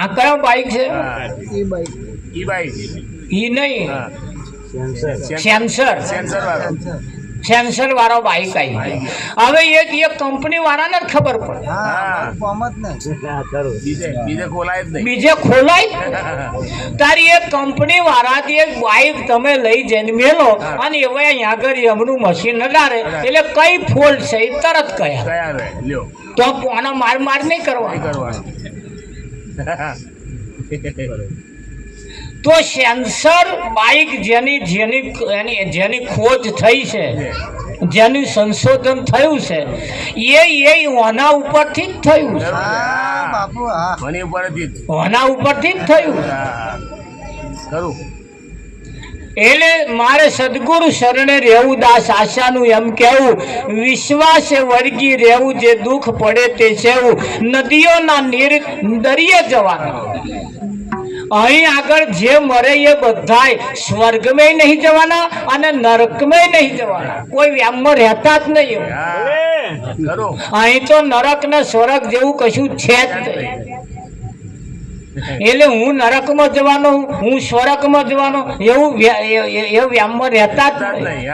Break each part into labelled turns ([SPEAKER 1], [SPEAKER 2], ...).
[SPEAKER 1] આ કયો બાઈક છે?
[SPEAKER 2] ઈ બાઈક
[SPEAKER 1] ઈ નહીં,
[SPEAKER 2] સેન્સર
[SPEAKER 1] સેન્સર
[SPEAKER 2] વાળો
[SPEAKER 1] સેન્સર વાળો બાઈક આવી. હવે એક કંપની વાળાને જ ખબર પડે,
[SPEAKER 2] બીજે ખોલાય જ નહીં.
[SPEAKER 1] બીજે ખોલાય તારી એક કંપની વાળાથી એક બાઈક તમે લઈ જઈને મેલો અને એવા અહીંયા આગળ એમનું મશીન નડારે એટલે કઈ ફોલ્ટ છે એ તરત કયા
[SPEAKER 2] કયા રે લ્યો
[SPEAKER 1] તો આનો માર નહીં કરવા.
[SPEAKER 2] કરવાનું.
[SPEAKER 1] તો સેન્સર બાઈક જેની ખોજ થઈ છે, જેનું સંશોધન થયું છે એ ઓના ઉપરથી જ થયું છે.
[SPEAKER 2] મને ઉપરથી જ.
[SPEAKER 1] ઓના ઉપરથી જ થયું.
[SPEAKER 2] ખરું.
[SPEAKER 1] એટલે મારે સદગુરુ શરણે રહેવું, દાસ આશાનું એમ કહેવું, વિશ્વાસે વળગી રહેવું, જે દુઃખ પડે તે સેવું, નદીઓના નીર દરિયે જવાનું. અહીં આગળ જે મરે એ બધાય સ્વર્ગમાં નહીં જવાના અને નરકમાં નહીં જવાના, કોઈ વ્યામમાં રહેતા જ નહીં.
[SPEAKER 2] ખરું.
[SPEAKER 1] અહીં તો નરક ને સ્વર્ગ જેવું કશું છે જ નહીં. એટલે હું નરકમાં જવાનો, હું સ્વર્ગમાં જવાનો એવું વ્યામમાં રહેતા જ નહીં.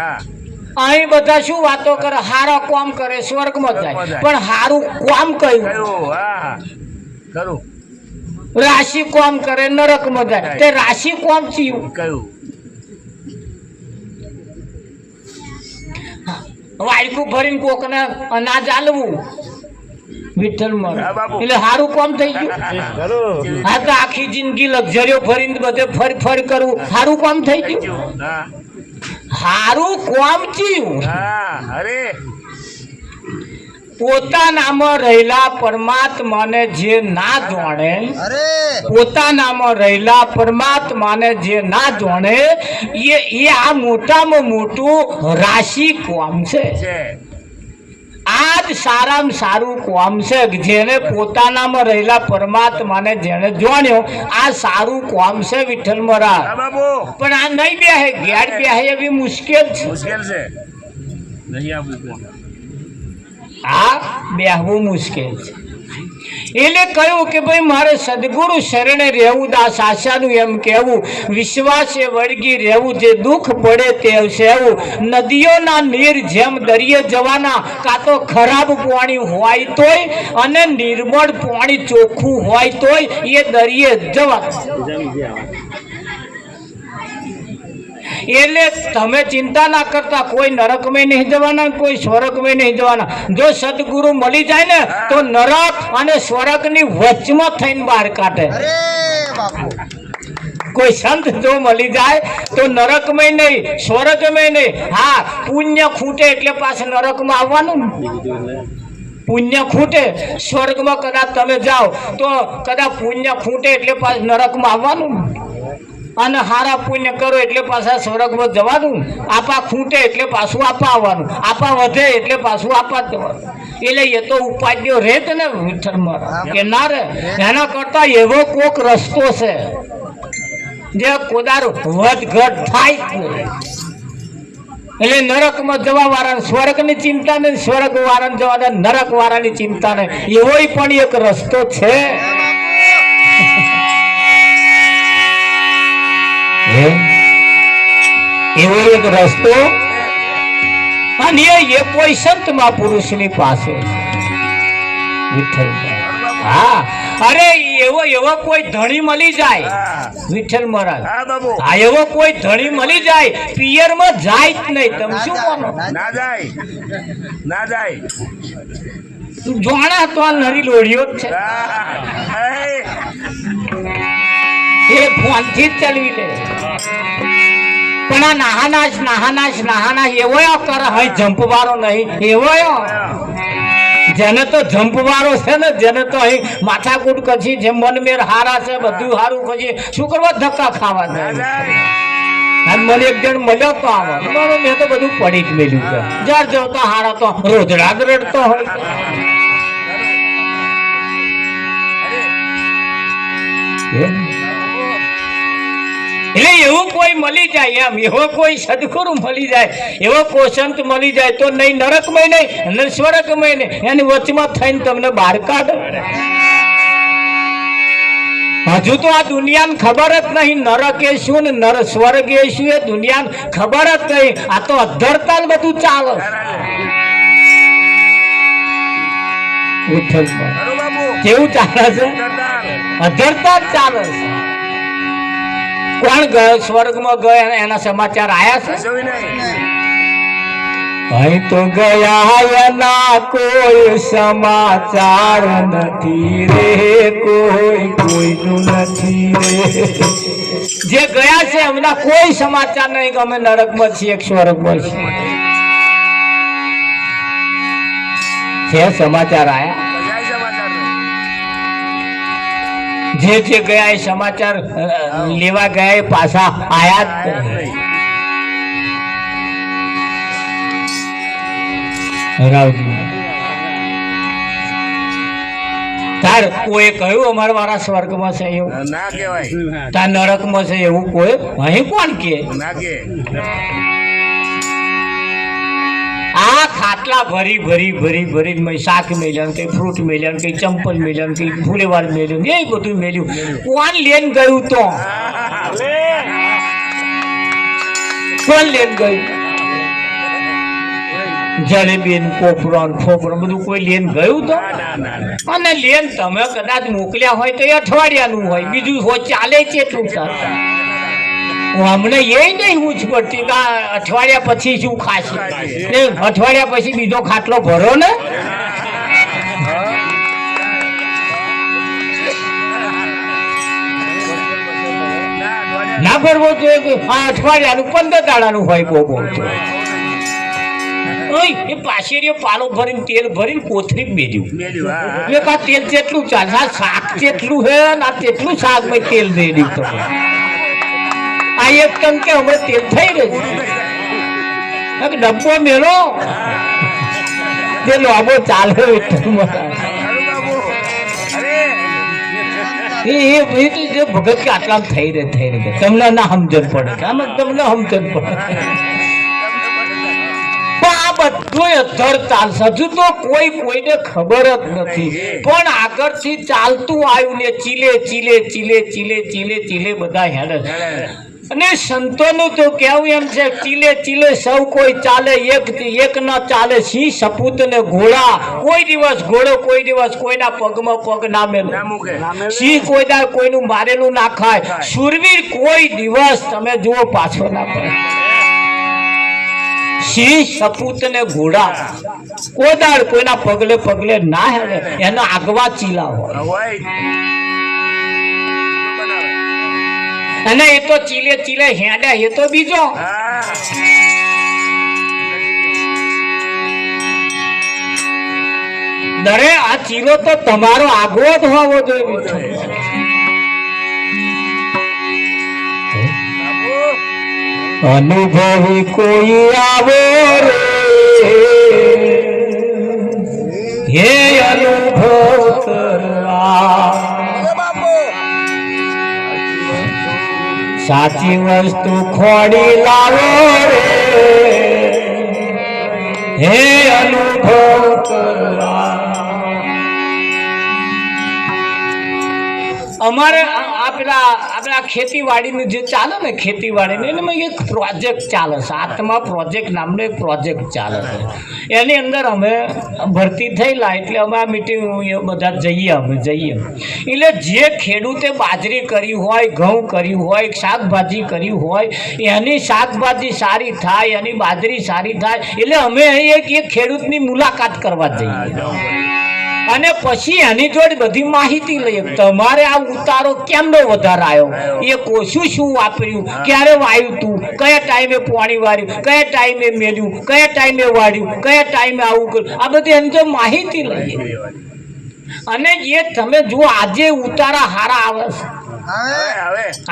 [SPEAKER 1] અહીં બધા શું વાતો કરે, હારા કામ કરે સ્વર્ગમાં જાય, પણ હારું કામ કયું?
[SPEAKER 2] ખરું.
[SPEAKER 1] રાશિ કામ કરે નરકમાં જાય. તે રાશિ કામ થયું
[SPEAKER 2] કયું?
[SPEAKER 1] વાયકું ભરીને કોકને અનાજ આલવું વિઠ્ઠલમાં, એટલે સારું કામ થઈ ગયું. હા તો આખી જિંદગી લક્ઝરીઓ ફરીને બધે ફરી કરવું સારું કામ થઈ ગયું. સારું કામ થયું.
[SPEAKER 2] અરે
[SPEAKER 1] પોતાનામાં રહેલા પરમાત્માને જે ના જાણે, પોતાનામાં રહેલા પરમાત્માને જે ના જાણે એ આ મોટામાં મોટું રાશિ કામ છે. આ જ સારામાં સારું કામ છે. જેને પોતાનામાં રહેલા પરમાત્માને જેને જાણ્યો આ સારું કામ છે વિઠ્ઠલ મહારાજ. પણ આ નહીં બેહે, ઘેર બેહે એવી મુશ્કેલ છે.
[SPEAKER 2] મુશ્કેલ છે. નહીં આપવું.
[SPEAKER 1] આ બેહવું મુશ્કેલ છે. એટલે કહ્યું કે ભાઈ મારે સદગુરુ શરણે રહેવું, દાસ આશાનું એમ કહેવું, વિશ્વાસે વળગી રહેવું, જે દુઃખ પડે તે સેવું, નદીઓના નીર જેમ દરિયે જવાના. કાં તો ખરાબ પાણી હોય તોય અને નિર્મળ પાણી ચોખ્ખું હોય તોય એ દરિયે જવાના. એટલે તમે ચિંતા ના કરતા, કોઈ નરકમાં નહીં જવાના, કોઈ સ્વર્ગમાં નહીં જવાના. જો સદગુરુ મળી જાય ને તો નરક અને સ્વર્ગની વચમાં થઈને બહાર કાઢે. કોઈ સંત જો મળી જાય તો નરકમાં નહીં, સ્વર્ગમાં નહીં. હા, પુણ્ય ખૂટે એટલે પાછું નરકમાં આવવાનું. પુણ્ય ખૂટે, સ્વર્ગમાં કદાચ તમે જાઓ તો કદાચ પુણ્ય ખૂટે એટલે પાછું નરકમાં આવવાનું. અને હારા પુણ્ય કરો એટલે પાછા સ્વર્ગમાં જવાનું. આપા ખૂટે એટલે પાછું આપા આવવાનું, આપા વધે એટલે પાછું આપા જવાનું. એટલે એ તો ઉપાડ્યો રહે જ ને વિઠ્ઠલમાં કે ના રે. એના કરતા એવો કોક રસ્તો છે જે કોદાર વધઘટ થાય જ નહીં. એટલે નરકમાં જવા વાળા સ્વર્ગની ચિંતા નહીં, સ્વર્ગ વાળાને જવા નરક વાળાની ચિંતા નહીં. એવો પણ એક રસ્તો છે. એવો એક રસ્તો, અને એ કોઈ સંત મહાપુરુષની પાસે વિઠ્ઠલ. હા, અરે એવો કોઈ ધણી મળી જાય વિઠ્ઠલ મહારાજ. હા, એવો કોઈ ધણી મળી જાય પિયરમાં જાય જ નહીં. તમે શું માનો?
[SPEAKER 2] ના જાય, ના જાય.
[SPEAKER 1] જોણા તો આ નરી લોઢિયો જ છે. એ ફોનથી જ ચલવી લે. પણ આ નાહાનાશ એવો કરે, હવે જંપવાળો નહીં. એવો જેને તો જંપવાળો છે ને, જેને તો અહીં માથાકૂટ પછી જે મનમેર હારા છે, બધું હારું પછી શું કરવા ધક્કા ખાવા જાય. મને એક જણ મળ્યો તો આવે, મેં તો બધું પડી જ મેલ્યું છે. જર જોતો હારા તો રોજડા જ રડતો હોય. એટલે એવું કોઈ મળી જાય, એમ એવો કોઈ સદગુરુ મળી જાય, એવો કોઈ સંત મળી જાય તો નહીં નરકમાં નહીં અને સ્વર્ગમાં નહીં, એની વચમાં થઈને તમને બહાર કાઢે. હજુ તો આ દુનિયાને ખબર જ નહીં નરક એ શું ને નર સ્વર્ગ એ શું એ દુનિયાને ખબર જ નહીં. આ તો અધરતા બધું ચાલે. ઉઠલમાં
[SPEAKER 2] ખરું બાપુ
[SPEAKER 1] કેવું ચાલે છે? અધરતા જ ચાલે છે. કોણ ગયો સ્વર્ગમાં ગયો એના સમાચાર આયા છે?
[SPEAKER 2] કશું નહીં
[SPEAKER 1] અહીં તો ગયા એના કોઈ સમાચાર નથી રે, કોઈ કોઈનું નથી રે. જે ગયા છે એમના કોઈ સમાચાર નહીં કે અમે નરકમાં છીએ કે સ્વર્ગમાં છીએ. છે સમાચાર આયા?
[SPEAKER 2] કશાય સમાચાર નહીં.
[SPEAKER 1] જે ગયા એ સમાચાર લેવા ગયા એ પાછા આયા જ
[SPEAKER 2] આયા જ
[SPEAKER 1] નહીં.
[SPEAKER 2] નહીં.
[SPEAKER 1] રાવજી તાર કોઈ કહ્યું અમારા વાળા સ્વર્ગમાં છે એવું?
[SPEAKER 2] ના કહેવાય.
[SPEAKER 1] તાર નરકમાં છે એવું કોઈ અહીં કોણ કે?
[SPEAKER 2] ના કે
[SPEAKER 1] આ ખાટલા ભરી ભરી ભરી ભરી મેં શાક મેલ્યા કઈ ફ્રૂટ મેલ્યા કઈ ચંપલ મેલ્યા કઈ ફૂલેવાર મેલ્યું એ બધું મેલ્યું. કોણ લઈને ગયું તો? કોણ લઈને ગયું? જલેબી ને પોપરો ને ફોપરો બધું કોઈ લઈને ગયું તો?
[SPEAKER 2] ના ના ના
[SPEAKER 1] અને લેન તમે કદાચ મોકલ્યા હોય તો એ અઠવાડિયાનું હોય, બીજું હોય ચાલે છે એટલું ચાલે. અમને એ નહીં ઊંચ પડતી કે આ અઠવાડિયા પછી શું ખાશે ને અઠવાડિયા પછી બીજો ખાટલો ભરો ને. ના ભરવો જોઈએ. આ અઠવાડિયાનું 15 દાડાનું હોય બહુ બહુ તો. એ પાછેરીઓ પાલો ભરીને તેલ ભરીને કોથળી મેળ્યું.
[SPEAKER 2] મેલ્યું. હા
[SPEAKER 1] એટલે આ તેલ જેટલું ચાલે આ શાક જેટલું છે ને આ તેટલું શાક મેં તેલ દઈ દીધું. આ એક ટન કે હમણાં તેલ થઈ રહ્યું છે ડબ્બો મેળો તે લાંબો ચાલે
[SPEAKER 2] ખરું બાપુ. અરે
[SPEAKER 1] એ જે ભગત કે આટલા થઈ રહે તમને ના સમજણ પડે કે આમાં તમને સમજણ પડે. આ બધું અધર ચાલશે. હજુ તો કોઈ કોઈને ખબર જ નથી, પણ આગળથી ચાલતું આવ્યું ને ચીલે ચીલે ચીલે ચીલે ચીલે ચીલે બધા હેડે. અને સંતોનું તો કેવું એમ છે ચીલે ચીલે સૌ કોઈ ચાલે, એક ન ચાલે. સિંહ સપૂત ને ઘોડા કોઈ દિવસ ઘોડો કોઈ દિવસ કોઈના પગમાં પગ ના મેલે.
[SPEAKER 2] ના મૂકે.
[SPEAKER 1] સિંહ કોઈ દાડ કોઈનું મારેલું ના ખાય. શૂરવીર કોઈ દિવસ તમે જુઓ પાછો ના પડે. સિંહ સપૂત ને ઘોડા કોઈ દાડ કોઈના પગલે પગલે ના હેડે. એનો આગવા ચીલા હોય.
[SPEAKER 2] હોય
[SPEAKER 1] અને એ તો ચીલે ચીલે હેડે એ તો બીજો.
[SPEAKER 2] હા
[SPEAKER 1] દરે આ ચીલો તો તમારો આગવો જ હોવો જોઈએ.
[SPEAKER 2] બાપુ
[SPEAKER 1] અનુભવી કોઈ આવે રે હે અનુભવ કરવા. સાચી વસ્તુ ખોડી લાવો રે હે અનુભવ કરવા. અમારે આપણા ખેતીવાડીનું જે ચાલે ને ખેતીવાડીનું એમાં એક પ્રોજેક્ટ ચાલે છે. આત્મા પ્રોજેક્ટ નામનો એક પ્રોજેક્ટ ચાલે છે. એની અંદર અમે ભરતી થયેલા એટલે અમે આ મિટિંગ બધા જઈએ એટલે જે ખેડૂતે બાજરી કરી હોય, ઘઉં કર્યું હોય, શાકભાજી કર્યું હોય, એની શાકભાજી સારી થાય, એની બાજરી સારી થાય એટલે અમે એક ખેડૂતની મુલાકાત કરવા જઈએ અને પછી એની જોડે બધી માહિતી લઈએ. તમારે આ ઉતારો કેમનો વધારે આવ્યો, એ શું વાપર્યું, ક્યારે વાયું તું, કયા ટાઈમે પાણી વાળ્યું, કયા ટાઈમે મેલ્યું, કયા ટાઈમે વાળ્યું, કયા ટાઈમે આવું કર્યું, આ બધી એની જો માહિતી લઈએ. અને એ તમે જુઓ આજે ઉતારા હારા આવે છે.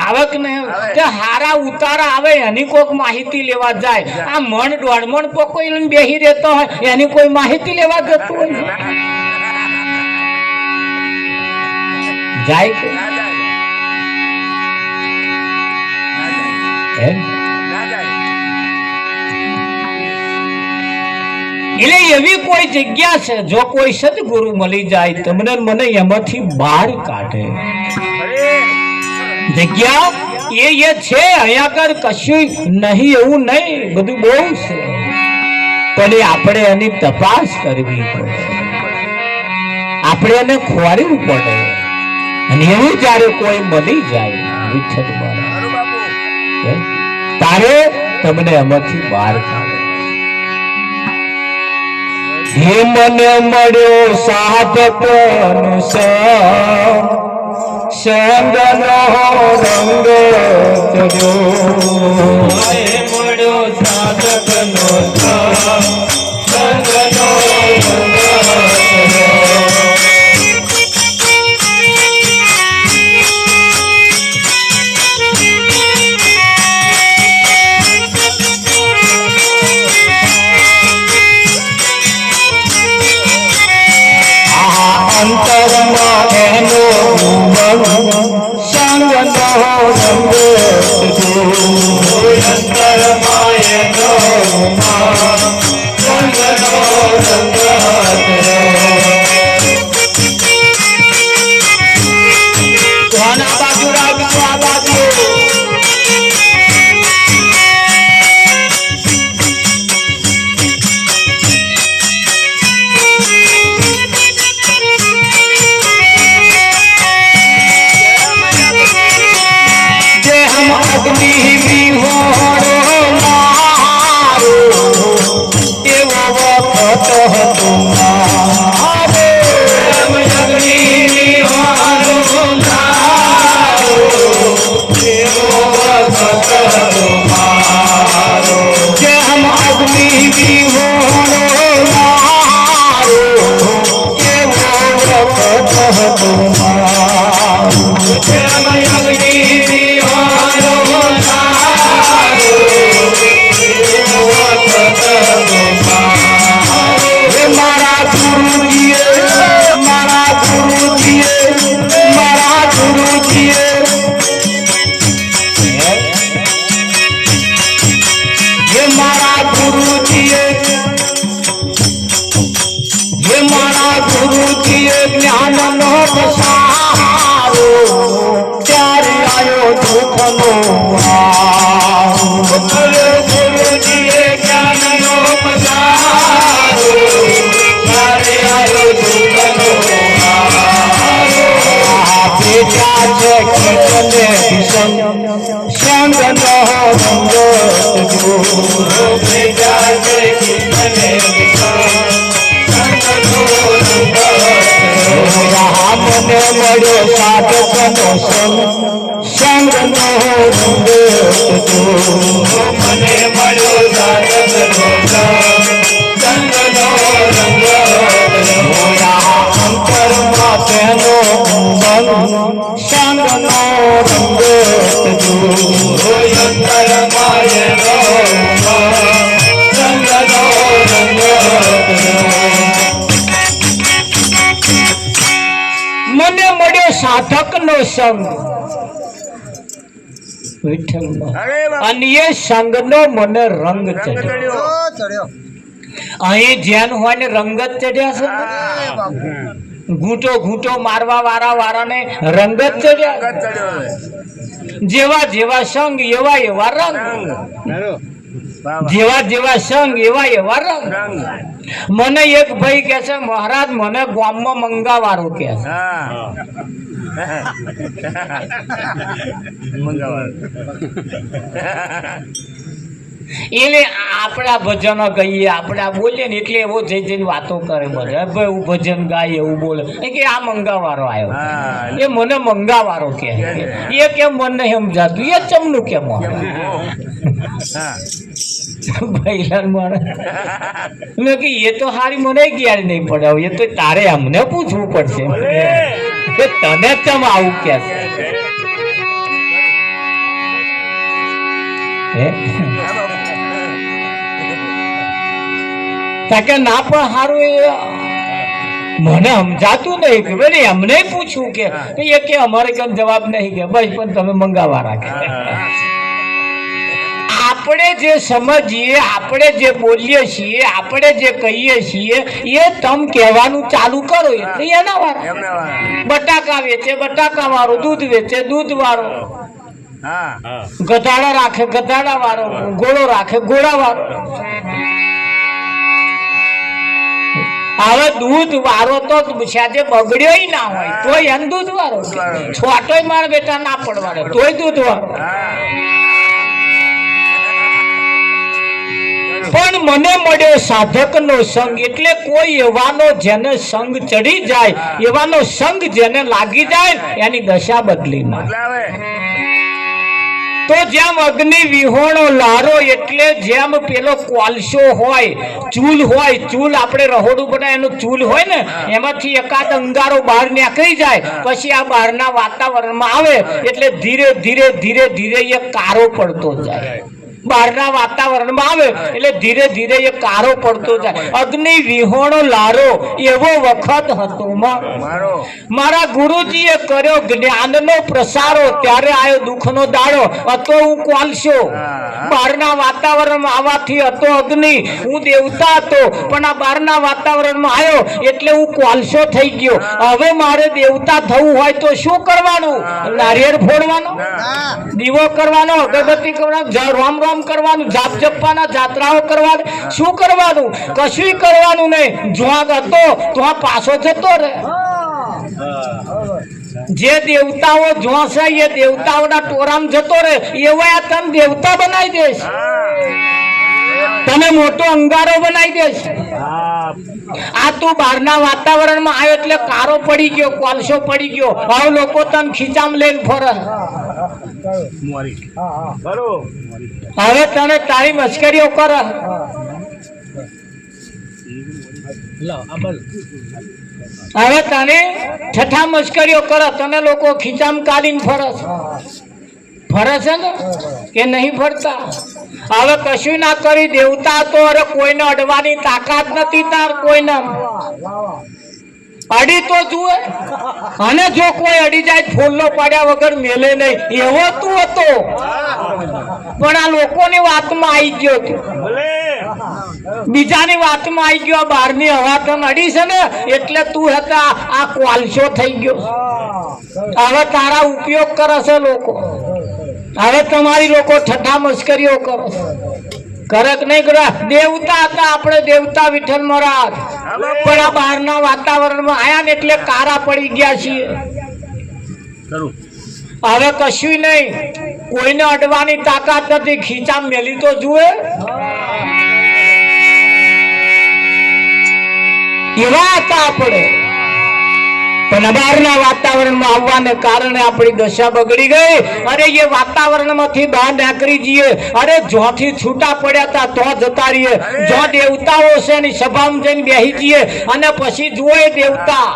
[SPEAKER 1] આવે કે નહીં? તે હારા ઉતારા આવે એની કોઈક માહિતી લેવા જાય. આ મણ દોઢ મણ પકોઈ બેસી રહેતો હોય એની કોઈ માહિતી લેવા જતું હોય જાય કે એટલે એવી કોઈ જગ્યા છે જો કોઈ સદગુરુ મળી જાય તમને મને એમાંથી બહાર કાઢે. જગ્યા એ છે અહીંયા આગળ કશું નહીં એવું નહીં, બધું બહુ છે, પણ એ આપણે એની તપાસ કરવી પડે, આપણે એને ખોરવું પડે, અને એવું જ્યારે કોઈ મળી જાય વિઠ્ઠલ મારા, તારે તમને એમાંથી બહાર કાઢે. હે મને મળ્યો સાધકનો સંગ, સંગનો રંગ ચડ્યો. હે મળ્યો સાધકનો સંગ, સંગનો રંગ ચડ્યો. અંતરમાં એનો સંગનો રંગ ચડ્યો. અંતરમાં એનો સંગનો રંગ ચડ્યો. આના બાજુ રાખજો, આ બાજુ. જ્ઞાનનો પસારો ત્યારે આયો દુઃખનો ગુરુજીએ જ્ઞાનનો પસારો ત્યારે આયો દુઃખનો બેટા છે કીર્તને સંગનો રંગ ચડ્યો. બેટા છે કીર્તને મને મળ્યો સાધકનો સંગ, સંગનો રંગ ચડ્યો. મને મળ્યો સાધકનો સંગ, સંગનો રંગ ચડ્યો. અંતરમાં તેનો સંગ, સંગનો રંગ ચડ્યો. અંતરમાં એનો સંગનો રંગ ચડ્યો. મને મળ્યો સાધકનો સંગ, અને એ સંગનો મને રંગ ચડ્યો. અહીં જેન હોય ને રંગ જ ચડ્યા છે, ઘૂંટો ઘૂંટો મારવા વાળાને રંગ જ ચડ્યા. જેવા જેવા સંગ એવા એવા રંગ, જેવા જેવા સંગ એવા એવા રંગ. મને એક ભાઈ કે છે, મહારાજ મને ગામમાં મંગાવાળો કે છે. એટલે આપણા ભજનો ગઈએ, આપણા બોલીએ ને એટલે એવો જઈ જઈને વાતો કરે, બધા ભાઈ હું ભજન ગાય એવું બોલે કે આ મંગાવાળો આવ્યો. એ મને મંગાવાળો કે એ કેમ મને સમજાતું, એ ચમનું કેમ ભાઈલાલ મારે મેં કે એ તો હારી મને ક્યારે નહીં પડાવ, એ તો તારે અમને પૂછવું પડશે કે તને ચમ આવું કે તાકે ના પણ સારું એ મને સમજાતું નહીં કે ભાઈ અમને પૂછવું કે એ કે અમારે કેમ જવાબ નહીં કે ભાઈ પણ તમે મંગાવા રાખે. આપણે જે સમજીએ, આપણે જે બોલીએ છીએ, આપણે જે કહીએ છીએ એ તમ કહેવાનું ચાલુ કરો એટલે એના વાળા.
[SPEAKER 2] એમને વાળા.
[SPEAKER 1] બટાકા વેચે બટાકા વાળો, દૂધ વેચે દૂધ વાળો,
[SPEAKER 2] હા
[SPEAKER 1] ગધાડા રાખે ગધાડા વાળો, ઘોડો રાખે ઘોડા વાળો. હવે દૂધ વાળો તો સાજે બગડ્યો ના હોય તોય એને દૂધ વાળો, છોટોય મારા બેટા ના પડવાનો તોય દૂધ વાળો. પણ મને મળ્યો સાધકનો સંગ, એટલે કોઈ એવાનો જેને સંગ ચડી જાય, એવાનો સંગ જેને લાગી જાય એની દશા બદલી નાખે.
[SPEAKER 2] બદલાવે.
[SPEAKER 1] તો જેમ અગ્નિ વિહોણો લારો, એટલે જેમ પેલો કોલસો હોય, ચૂલ હોય, ચૂલ આપણે રહોડું બનાય એનું ચૂલ હોય ને, એમાંથી એકાદ અંગારો બહાર નીકળી જાય, પછી આ બહારના વાતાવરણમાં આવે એટલે ધીરે ધીરે ધીરે ધીરે એ કારો પડતો જાય. બહારના વાતાવરણમાં આવે એટલે ધીરે ધીરે એ કારો પડતો જાય. અગ્નિ વિહોણો લારો એવો વખત હતો
[SPEAKER 2] મારો.
[SPEAKER 1] મારા ગુરુજીએ કર્યો જ્ઞાનનો પ્રસારો, ત્યારે આવ્યો દુઃખનો દાડો. હતો હું કોલસો, બહારના વાતાવરણમાં આવવાથી હતો અગ્નિ, હું દેવતા હતો, પણ આ બહારના વાતાવરણમાં આવ્યો એટલે હું કોલસો થઈ ગયો. હવે મારે દેવતા થવું હોય તો શું કરવાનું? નારિયેળ ફોડવાનો, દીવો કરવાનો, અગરબત્તી કરવાનો, રામ રામ કરવાનું, જાપ જપવાના, જાત્રાઓ કરવાની. શું કરવાનું? કશું કરવાનું નહીં. જોગ હતો તો આ પાછો જતો રહે. જે દેવતાઓ જોશે એ દેવતાઓના ટોરામ જતો રહે, એવા તને દેવતા બનાવી દેશ, તને મોટો અંગારો બનાવી દેશ. આ તું બહારના વાતાવરણમાં આવ્યો એટલે કારો પડી ગયો, કોલસો પડી ગયો. હવે લોકો તને ખીચામ લઈને ફરે. હવે તને તારી મશ્કરીઓ કરે. હવે તને છઠ્ઠા મશ્કરીઓ કરે, તને લોકો ખીચામ કાઢીને ફરે છે ને કે નહીં ફરતા? હવે કશું ના કરી, દેવતા તો અરે કોઈને અડવાની તાકાત નથી તાર, કોઈને અડી તો જુએ. અને જો કોઈ અડી જાય ફૂલનો પાડ્યા વગર મેલે નહીં, એવો તું હતો. પણ આ લોકોની વાતમાં આવી ગયો તું, બીજાની વાતમાં આવી ગયો. બહારની હવા તને અડી છે ને એટલે તું હતા આ કોલસો થઈ ગયો. હવે તારા ઉપયોગ કરે છે લોકો. હવે તમારી લોકો ઠઠ્ઠા મશ્કરીઓ કરે છે. કરે કે નહીં કરે? દેવતા હતા આપણે, દેવતા વિઠ્ઠલ મહારાજ, પણ આ બહારના વાતાવરણમાં આયા ને એટલે કારા પડી ગયા છીએ. હવે કશું નહીં, કોઈને અડવાની તાકાત નથી. ખીચા મેલી તો જુએ. એવા હતા આપણે, પણ બહારના વાતાવરણમાં આવવાને કારણે આપણી દશા બગડી ગઈ. અરે એ વાતાવરણમાંથી બહાર નીકળી જઈએ, અરે જોથી છૂટા પડ્યા હતા તો જતા રહીએ. જો દેવતાઓ છે એની સભામાં જઈને બેસી જઈએ અને પછી જુએ દેવતા,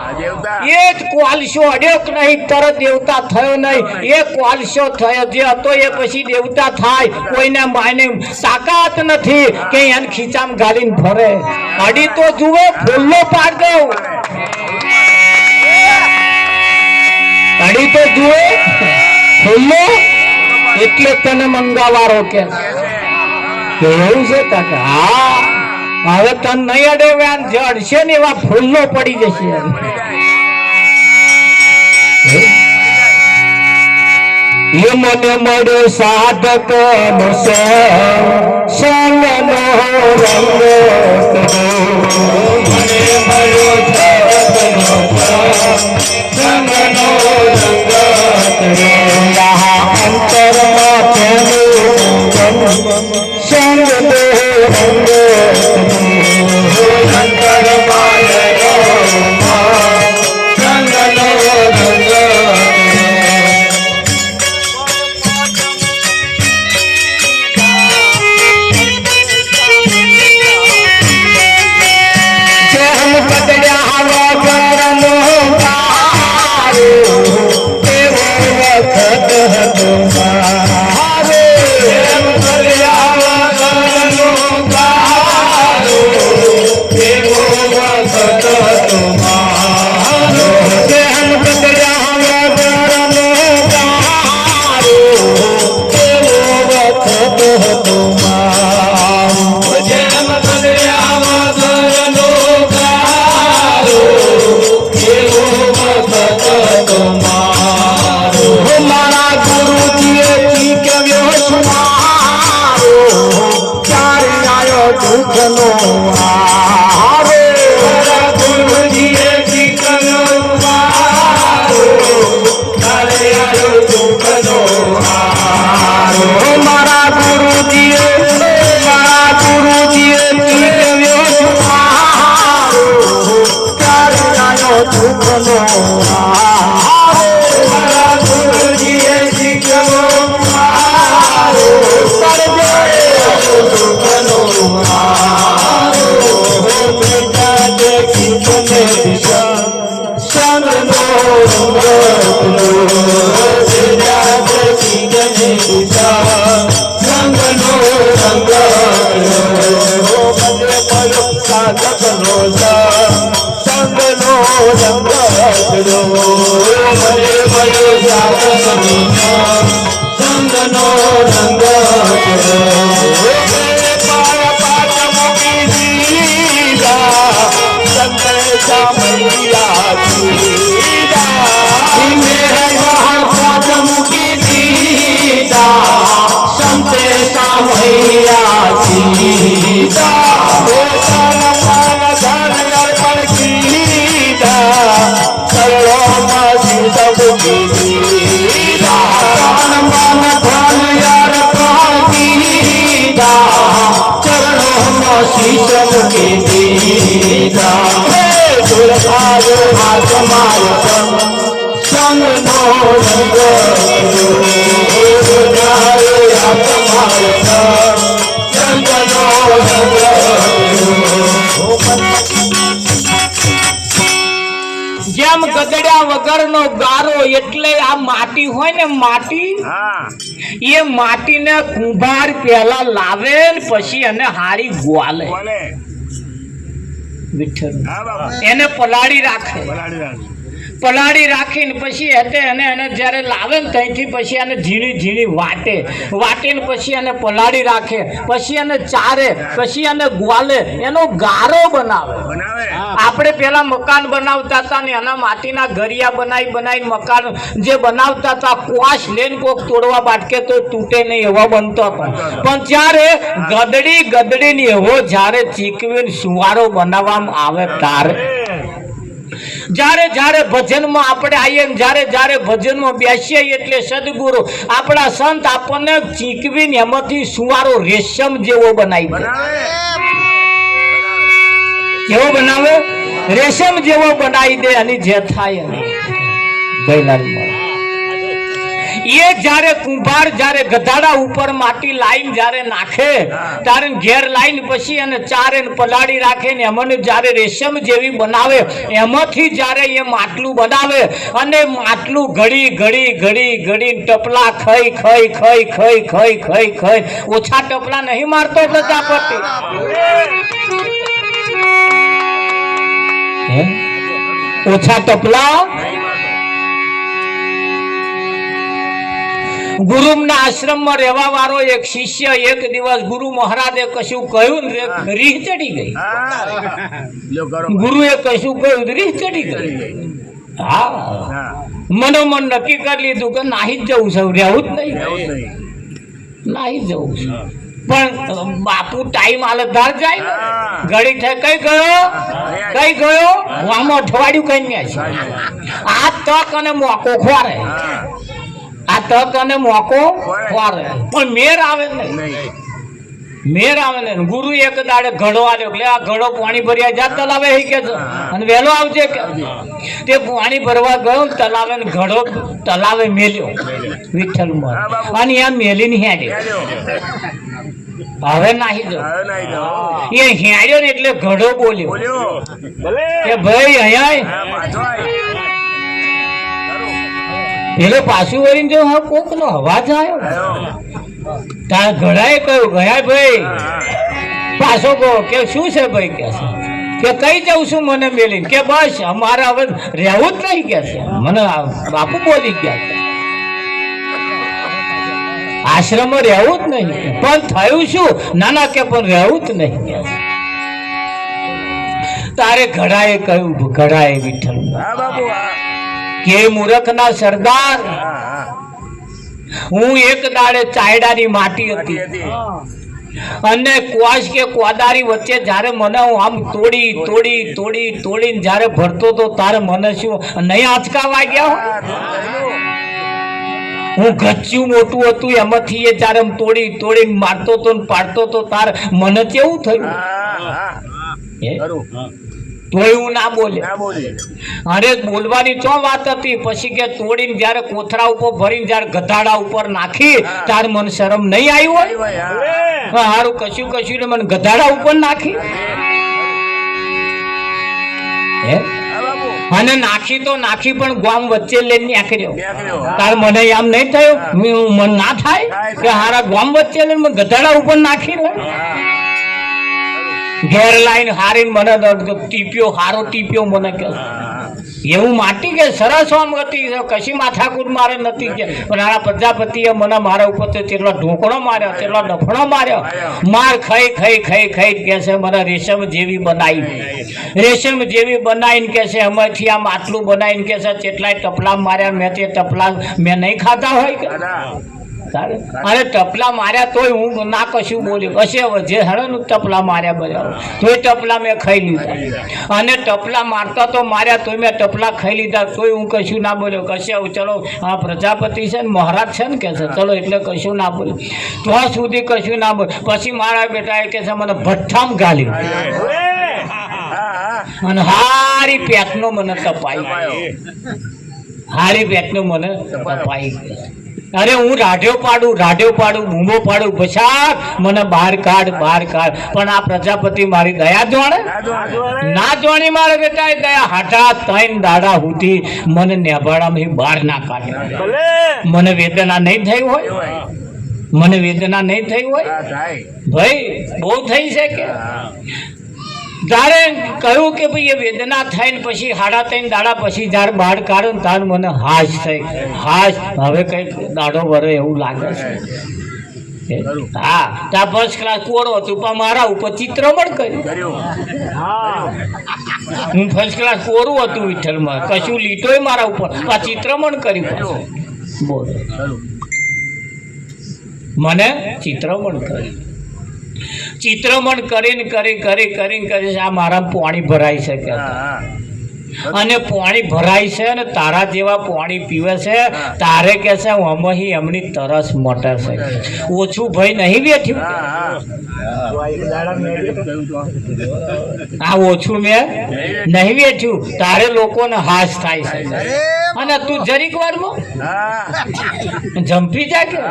[SPEAKER 1] એ જ કોલસો અડ્યો કે નહીં, તરત દેવતા થયો નહીં. એ કોલસો થયો જે હતો એ પછી દેવતા થાય. કોઈને માને તાકાત નથી કે એને ખીચામાં ગાલીને ફરે. અડી તો જુએ, ફૂલ્લો પાડ દઉં. અડી તો જુએ ફૂલ્લો, એટલે તને મંગાવારો કે એવું છે કાકા? હા, હવે તને નહીં અડે, જે અડશે ને એવા ફૂલ્લો પડી જશે. એ મને મળ્યો સાધક નો સંગ નો રંગ, મને મળ્યો સંગ નો રંગ, અંતરમાં સંગ દે રંગ, અંતરમાં સંગ નો રંગ. રંગ મૂકી દીધા સંદેશા મૈયા શીશ મૂકી દીધા હાથ મારો સંગ નો રંગ જેમ ગદડ્યા વગરનો ગારો એટલે આ માટી હોય ને માટી
[SPEAKER 2] હા
[SPEAKER 1] એ માટીને કુંભાર પહેલા લાવે ને પછી એને હારી ગ્વાલે
[SPEAKER 2] બોલે
[SPEAKER 1] વિઠ્ઠલ
[SPEAKER 2] હા બાબા
[SPEAKER 1] એને પલાળી રાખે
[SPEAKER 2] પલાળી રાખ
[SPEAKER 1] પલાળી રાખીને પછી એને જ્યારે લાવે ને ત્યાંથી પછી એને ઝીણી ઝીણી વાટીને પછી એને પલાળી રાખે પછી એને ચારે પછી એને ગ્વાલે એનો ગારો બનાવે
[SPEAKER 2] બનાવે
[SPEAKER 1] આપણે પેલા મકાન બનાવતા હતા ને એના માટીના ઘરિયા બનાવી મકાન જે બનાવતા હતા ક્વાશ લઈને કોક તોડવા બાટકે તો તૂટે નહીં એવો બનતો હતો પણ જ્યારે ગદડી ને એવો જ્યારે ચીકવીને સુવારો બનાવવામાં આવે ત્યારે જ્યારે ભજનમાં આપણે આવીએ ને જ્યારે ભજનમાં બેસીએ એટલે સદગુરુ આપણા સંત આપણને ચીકવીને એમાંથી સુવારો રેશમ જેવો બનાવી દે કેવો બનાવે રેશમ જેવો બનાવી દે અને જે થાય એ જ્યારે કુંભાર જ્યારે ગધાડા ઉપર માટી લાઈન જ્યારે નાખે ત્યારે ઘેર લાઈન પછી અને ચારે પલાળી રાખે ને એમને જ્યારે રેશમ જેવી બનાવે એમાંથી જ્યારે એ માટલું બનાવે અને માટલું ઘડી ટપલા ખાઈ ઓછા ટપલા નહીં મારતો પ્રજાપતિ ઓછા ટપલા ગુરુના આશ્રમમાં રહેવા વાળો એક શિષ્ય એક દિવસ ગુરુ મહારાજે કશું કહ્યું ને રીહ ચડી ગઈ ગુરુએ કશું કહ્યું રીહ ચડી ગઈ હા મનોમન નક્કી કરી લીધું કે નાહી જ જવું છે રહેવું જ નહીં નાહી જ જવું છે પણ બાપુ ટાઈમ હાલે ધાર જાય ને ઘડી થાય કઈ ગયો આમાં અઠવાડિયું કઈ નહીં છે આ તક અને મોકો ખોરે આ તક અને મોકો ખોરે પણ મેર આવે ને ગુરુ એક દાડે ઘડો આવ્યો એટલે આ ઘડો પાણી ભર્યા જા તલાવે કે છે અને વહેલો આવજે કે તે પાણી ભરવા ગયો તલાવે ને ઘડો તલાવે મેલ્યો વિઠ્ઠલ અને આ મેલીને હેડ્યો હવે નાહી જાઓ એ હેડ્યો ને એટલે ઘડો બોલ્યો કે ભાઈ અહીંયા એટલે પાછું વળીને જો હા કોક નો અવાજ આવ્યો તાર ઘડાએ કહ્યું ગયા ભાઈ પાછો કહો કે શું છે ભાઈ કે કઈ જાઉં છું મને મેલીને કે બસ અમારે હવે રહેવું જ નહીં કે છે મને બાપુ બોલી ગયા આશ્રમ રહેવું જ નહીં પણ થયું શું નાના કે પણ રહેવું જ નહીં કે તારે ઘડાએ કહ્યું ઘડાએ વિઠ્ઠલ કે મૂર્ખના સરદાર હું એક દાડે ચાયડાની માટી હતી અને કોશ કે કોદારી વચ્ચે જ્યારે મને હું આમ તોડીને જ્યારે ભરતો તો તારે મને શું નહીં આંચકા વાગ્યા હું ગચ્યું મોટું હતું એમાંથી એ જ્યારે તોડીને મારતો તો પાડતો તો તારે મને કેવું થયું તોય હું ના બોલે અરે બોલવાની ચો વાત હતી પછી કે તોડીને જયારે કોથરા ઉપર ભરીને જયારે ગધાડા ઉપર નાખી તાર મને શરમ નહીં આવી હોય હારું કશું ને મને ગધાડા ઉપર નાખી અને નાખી પણ ગામ વચ્ચે લઈને નાખ્યો તાર મને આમ નહીં થયું મન ના થાય કે હારા ગામ વચ્ચે લઈને ગધાડા ઉપર નાખી ઘેર લાઈન હારીને મને ટીપ્યો મને કે એવું માટી કે સરસ આમ હતી કશી માથાકૂટ મારે નથી કે પણ આ પ્રજાપતિએ મને મારા ઉપર તો તેટલો ઢોકળો માર્યો તેટલો ડફણો માર્યો માર ખાઈ ખાઈ ખાઈ ખાઈ કે છે મને રેશમ જેવી બનાવીને કે છે એમાંથી આમ આટલું બનાવીને કે છે કેટલાય ટપલા માર્યા મેં તે ટપલા મેં નહીં ખાધા હોય કે અરે ટપલા માર્યા તોય હું ના કશું બોલ્યો કશે જે હે ને ટપલા માર્યા બરાબર તોય ટપલા મેં ખાઈ લીધા અને ટપલા મારતા તો માર્યા તોય મેં ટપલા ખાઈ લીધા તોય હું કશું ના બોલ્યો કશે ચલો આ પ્રજાપતિ છે ને મહારાજ છે ને કે છે ચલો એટલે કશું ના બોલ્યો તો સુધી કશું ના બોલ્યો પછી મારા બેટા કે છે મને ભઠ્ઠામ ગાલ્યું અને હારી પેટનો મને તપાઈ હારી પેટનો મને તપાઈ અરે હું રાઢ્યો પાડું બૂમો પાડું પછાડ મને બહાર કાઢ પણ આ પ્રજાપતિ મારી દયા જોણે ના જોણી મારે બેટા દયા હાટા ત્રણ દાડા સુધી મને નેભાડામાં બહાર ના કાઢે મને વેદના નહીં થઈ હોય ભાઈ બહુ થઈ છે કે જ્યારે કહ્યું કે ભાઈ એ વેદના થાય ને પછી હાડા ત્રણ દાડા પછી જ્યારે બહાર કાઢો ને ત્યારે મને હાશ થઈ હવે કંઈક દાડો વરે એવું લાગે છે હા ત્યાં ફર્સ્ટ ક્લાસ કોરો હતું પણ મારા ઉપર ચિત્રમણ કર્યું હું ફર્સ્ટ ક્લાસ કોરું હતું વિઠ્ઠલમાં કશું લીટોય મારા ઉપર આ ચિત્રમણ કર્યું બોલો મને ચિત્રમણ કરીને આ મારા પાણી ભરાય છે કે અને પાણી ભરાય છે અને તારા જેવા પાણી પીવે છે તારે કે છે હમણાં એમની તરસ મટે છે ઓછું ભાઈ નહીં બેઠ્યું આ ઓછું મેં નહીં બેઠ્યું તારે લોકોને હાશ થાય છે અને તું જરીક વારમાં જંપી જા કે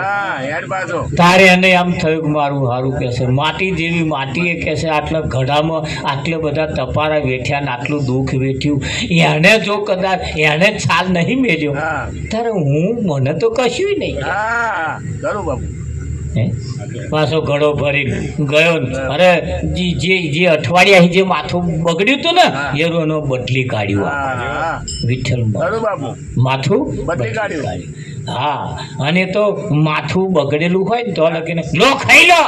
[SPEAKER 1] તારે એને આમ થયું કે મારું સારું કે છે માટી જેવી માટીએ કે છે આટલા ઘડામાં આટલે બધા તપારા વેઠ્યા ને આટલું દુઃખ વેઠ્યું એને જો કદાચ એને છાલ નહીં મેળ્યો ત્યારે મને તો કશું નહીં પાછો ઘડો ભરી ગયો અરે જે અઠવાડિયા જે માથું બગડ્યું હતું ને એનો બદલી કાઢ્યું વિઠ્ઠલ માથું બદલી કાઢ્યું હા અને તો માથું બગડેલું હોય ને તો લગીને લો ખાઈ લો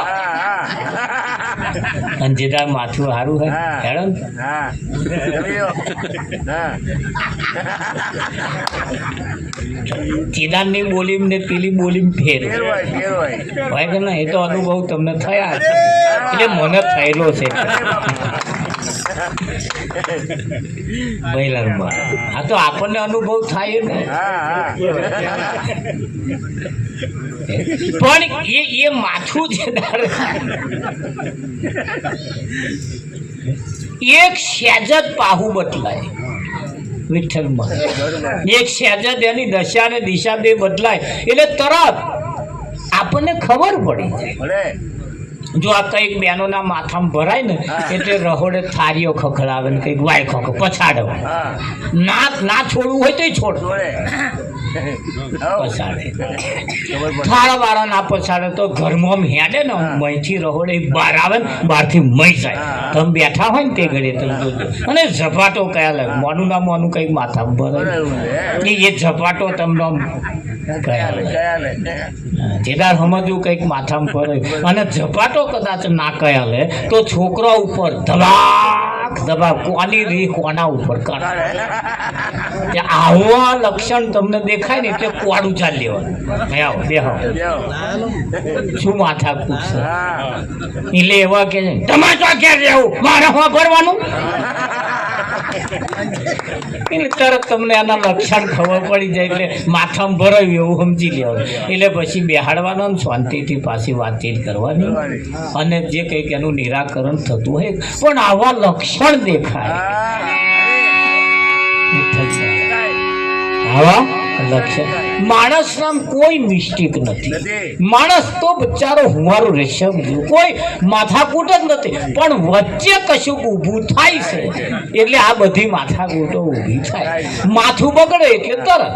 [SPEAKER 1] અને જેદાર માથું સારું હોય હેડો ચિદાનની બોલીમ ને પેલી બોલીમ ફેર હોય કે ના એ તો અનુભવ તમને થયા એટલે મને થયેલો છે હા તો આપણને અનુભવ થાય ને પણ એ માથું છે એક સહેજ પાહુ બદલાય વિઠ્ઠલમાં એક સહેજ એની દશા ને દિશા બે બદલાય એટલે તરત આપણને ખબર પડી જાય જો આ કંઈક બહેનોના માથામાં ભરાય ને એટલે રહોડે થારીઓ ખખડાવે ને કંઈક વાય ખોખો પછાડે ના છોડવું હોય તો છોડ પછાડે થાળાવાળા ના પછાડે તો ઘરમાં હેડે ને મહીથી રહોડે બહાર આવે ને બહારથી મહી જાય તમે બેઠા હોય ને તે ઘડીએ તમે જોજો અને ઝપાટો કયા લાગે મોનું ના મોનું કંઈક માથામાં ભરાય એ ઝપાટો તમને જેદાર સમજવું કંઈક માથામાં ભરે અને ઝપાટો કદાચ ના કયા લે તો છોકરા ઉપર ધબાક કોની રી કોના ઉપર કરે આવા લક્ષણ તમને દેખાય ને એટલે કોડું ચાલ લેવાનું શું માથા પૂછશે એટલે એવા કે છે તમારે ક્યાં રહેવું મારે ભરવાનું એટલે તરત તમને આના લક્ષણ ખબર પડી જાય એટલે માથામાં ભરાયું એવું સમજી લેવાનું એટલે પછી બેહાડવાનો ને શાંતિથી પાછી વાતચીત કરવાની અને જે કંઈક એનું નિરાકરણ થતું હોય પણ આવા લક્ષણ દેખાય આવા લક્ષણ માણસના કોઈ મિસ્ટેક નથી માણસ તો બચારો હુંવારું રેશમ કોઈ માથાકૂટ જ નથી પણ વચ્ચે કશું ઊભું થાય છે એટલે આ બધી માથાકૂટો ઊભી થાય માથું બગડે એટલે તરત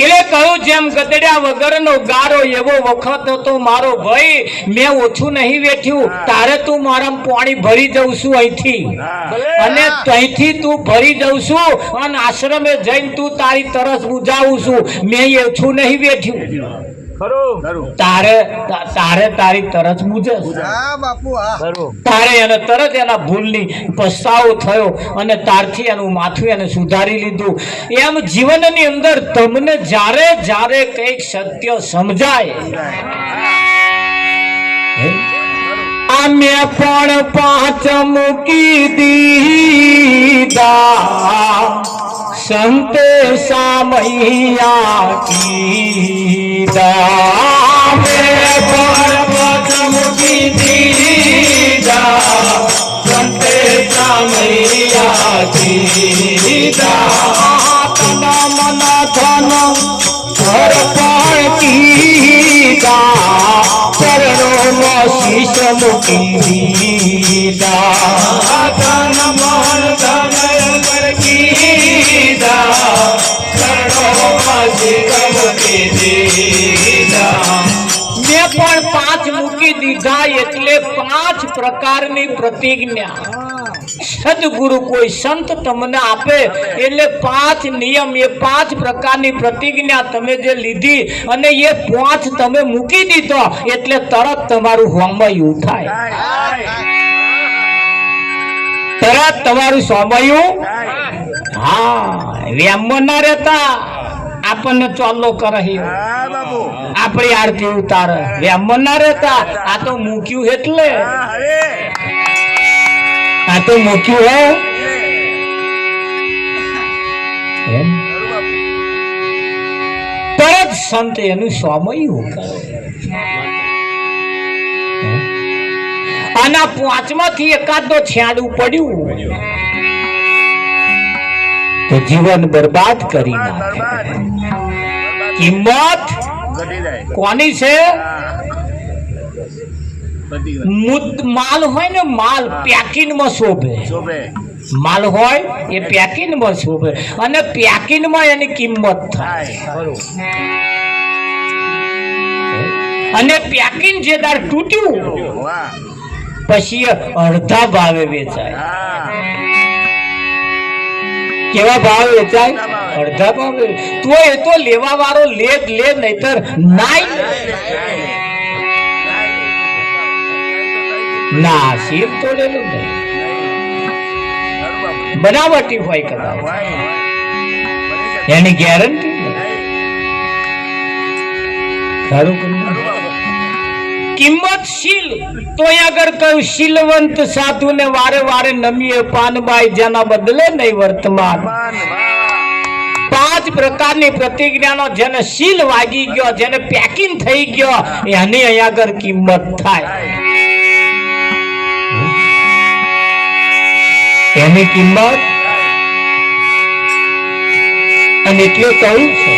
[SPEAKER 1] એટલે કહ્યું જેમ ગદડ્યા વગરનો ગારો એવો વખત હતો મારો ભાઈ, મેં ઓછું નહીં વેઠ્યું, તારે તું મારા પાણી ભરી જઉં છું અહીંથી, અને ત્યાંથી તું ભરી જઉં છું અને આશ્રમે જઈને તું તારી તરસ બુજાવું છું. મેં ઓછું નહીં વેઠ્યું, તારે તારી તરસ બુજે, તારે એને તરત એના ભૂલની પસ્તાવો થયો અને તારથી એનું માથું એને સુધારી લીધું. એમ જીવનની અંદર તમને જ્યારે જ્યારે કંઈક સત્ય સમજાય, અમે પણ પાંચ મૂકી દીધા સંતે સામૈયા કીધા, અમે પણ પાંચ મૂકી દીધા સંતે સામૈયા કીધા, તન મન ધન ઘર પણ કીધા, ચરણોમાં શીશ મૂકી દીધા, તન મન ધન ઘર કીધા, ચરણોમાં શીશ મૂકી દીધા. મેં પણ પાંચ મૂકી દીધા એટલે પાંચ પ્રકારની પ્રતિજ્ઞા સદગુરુ કોઈ સંત તમને આપે એટલે પાંચ નિયમ, એ પાંચ પ્રકારની પ્રતિજ્ઞા તમે જે લીધી અને એ પાંચ તમે મૂકી દીધો એટલે તરત તમારું હોમયું થાય, તરત તમારું સોમયું. હા, વ્યામમાં ના રહેતા આપણને ચોલ્લો કરે, આપણી આરતી ઉતારે, વ્યામમાં ના રહેતા. આ તો મૂક્યું એટલે, આ તો મૂક્યું હે તરત સંત એનું સ્વામયું કરે. આના પાંચમાંથી એકાદો છેડું પડ્યું તો જીવન બરબાદ કરી નાખે. કિંમત કોની છે? માલ હોય ને, માલ પેકિંગ માં શોભે, માલ હોય એ પેકિંગ માં શોભે અને પેકિંગ માં એની કિંમત થાય. અને પેકિંગ જે દાર તૂટ્યું પછી અડધા ભાવે વેચાય. કેવા ભાવ વેચાય? અડધા ભાવે. તો એ તો લેવા વાળો લે નહીતર નાઈ ના, શીર તોડેલું નહીં, બનાવટી હોય કદાચ, એની ગેરંટી નહીં. કિંમત શીલ તો આગળ કહ્યું, શીલવંત સાધુ ને વારે વારે નમીએ પાનબાઈ, જેના બદલે નહીં વર્તમાન. પાંચ પ્રકારની પ્રતિજ્ઞાનો જેને શીલ વાગી ગયો, જેને પેકિંગ થઈ ગયો, એની અહીંયા આગળ કિંમત થાય, એની કિંમત. અને એટલે કહ્યું છે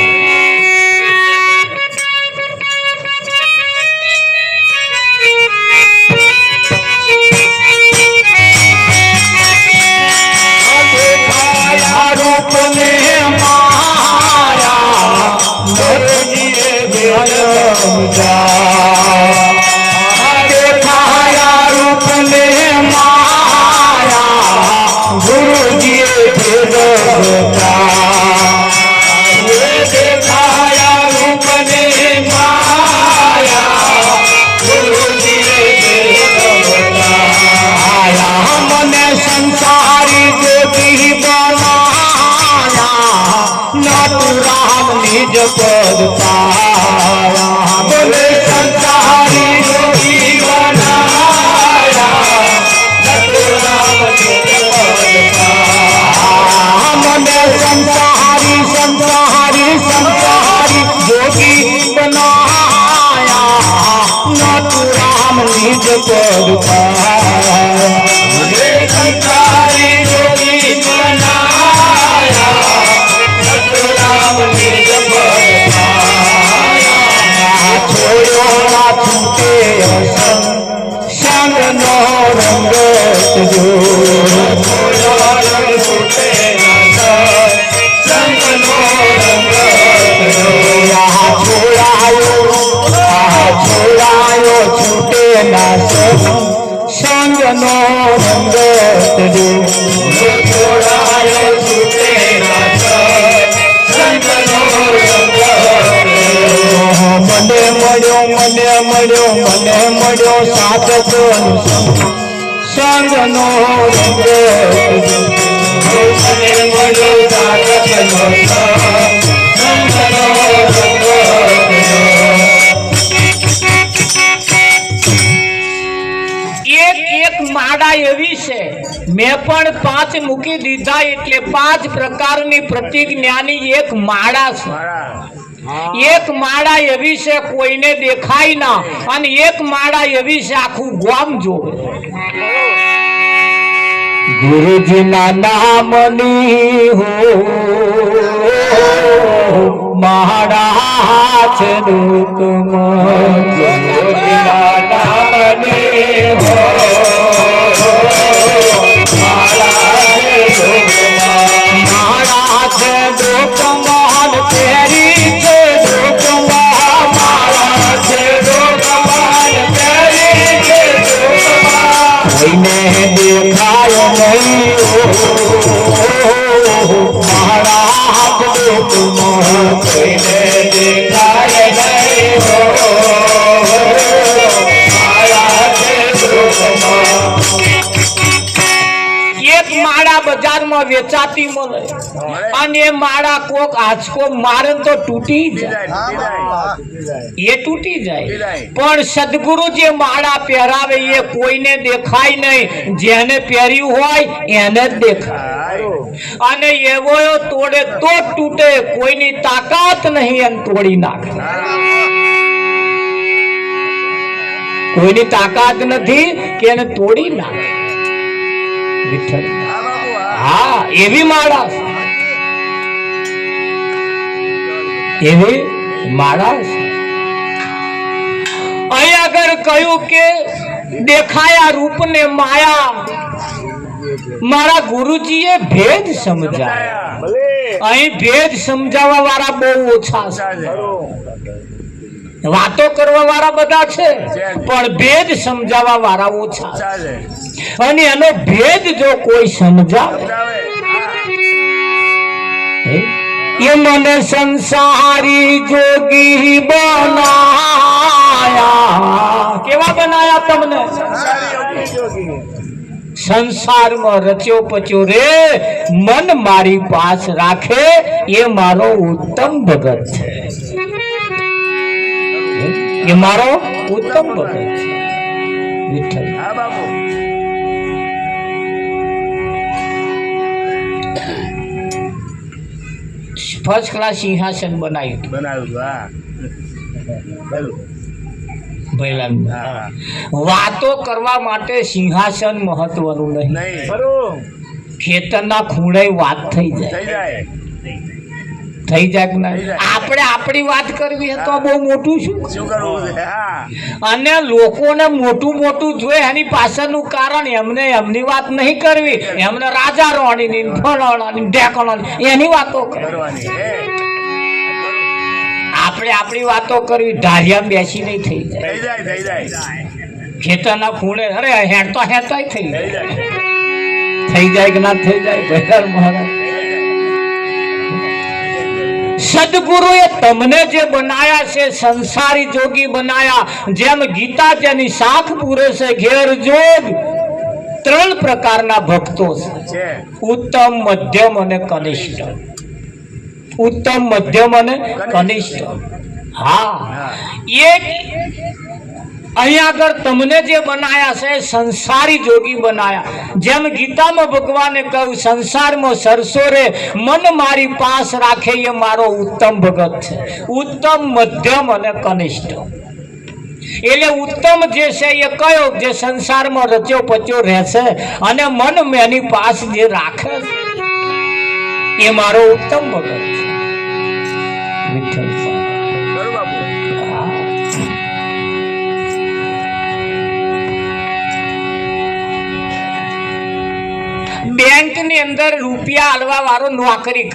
[SPEAKER 1] પદ પાયા, બોલે સંસારી જોગી બનાયા, સતરામ નિજ પદ પાયા. મને સંસારી જોગી બનાયા, નટુરામ નિજ પદ પાયા. બોલે સંસારી જોગી બનાયા, નટુરામ નિજ સંગ નો રંગ મળ્યો સાધકો સંગનો રંગ મને મળ્યો સાધકનો સંગનો રંગ એક માળા એવી છે મેં પણ 5 મૂકી દીધા એટલે 5 પ્રકારની પ્રતિજ્ઞાની એક માળા છે એક માળા એવી છે કોઈને દેખાય ના અને એક માળા એવી છે આખું ગામ જોવે ગુરુજીના નામની હો માળા છે રૂપમ ગુરુજીના નામની હો માળા છે રૂપમ તેરી છે રૂપમ માળા છે રૂપમ તેરી છે રૂપમ કોઈને દેખાય નહીં માળા રૂપમ કોઈને દેખાય નહીં માળા છે રૂપમ એક માળા બજારમાં વેચાતી મળે અને એ માળા કોક આંચકો મારે તો તૂટી જાય એ તૂટી જાય પણ સદગુરુ જે માળા પહેરાવે એ કોઈને દેખાય નહીં જેને પહેર્યું હોય એને જ દેખાય અને એવો તોડે તો તૂટે કોઈની તાકાત નહીં એને તોડી નાખે કોઈની તાકાત નથી કે એને તોડી નાખે હા એવી માળા એવી માળા અહીં આગળ કહ્યું કે દેખાયા રૂપ ને માયા મારા ગુરુજીએ ભેદ સમજાયા અહીં ભેદ સમજાવવા વાળા બહુ ઓછા છે વાતો કરવા વાળા બધા છે પણ ભેદ સમજાવવા વાળા ઓછા અને એનો ભેદ જો કોઈ સમજાવે એ મને સંસારી જોગી બનાયા કેવા બનાયા તમને સંસારમાં રચ્યો પચ્યો રે મન મારી પાસ રાખે એ મારો ઉત્તમ ભગત છે એ મારો ઉત્તમ ભગત છે વિઠ્ઠલ ફર્સ્ટ ક્લાસ સિંહાસન બનાવ્યું વાતો કરવા માટે સિંહાસન મહત્વનું નહીં ખેતરના ખૂણે વાત થઈ જાય કે ના આપણે આપણી વાત કરવી તો બહુ મોટું શું અને લોકોને મોટું મોટું જોઈએ એની પાછળનું કારણ એમને એમની વાત નહીં કરવી એમને રાજા રાણીની ફલાણાની ઢેકણાની એની વાતો કરવાની આપણે આપણી વાતો કરવી ધારિયા બેસી નહીં થઈ જાય ખેતરના ખૂણે અરે હેડતો હેતાય થઈ જાય કે ના થઈ જાય ભૈરવ મહારાજ સદગુરુએ તમને જે બનાયા છે સંસારી જોગી બનાયા જેમ ગીતા જેની શાખ પૂરે છે ઘેર જોગ 3 પ્રકારના ભક્તો છે ઉત્તમ મધ્યમ અને કનિષ્ઠ ઉત્તમ મધ્યમ અને કનિષ્ઠ હા એક અહીંયા આગળ તમને જે બનાયા છે સંસારી જોગી બનાયા જેમ ગીતામાં ભગવાને કહ્યું સંસારમાં સરસો રે મન મારી પાસ રાખે એ મારો ઉત્તમ ભગત છે ઉત્તમ મધ્યમ અને કનિષ્ઠ એટલે ઉત્તમ જે છે એ કયો જે સંસારમાં રચ્યો પચ્યો રહેશે અને મન મેની પાસ જે રાખે એ મારો ઉત્તમ ભગત છે વિઠ્ઠલ બેંક ની અંદર રૂપિયા આલવા વાળો નોકરી કરે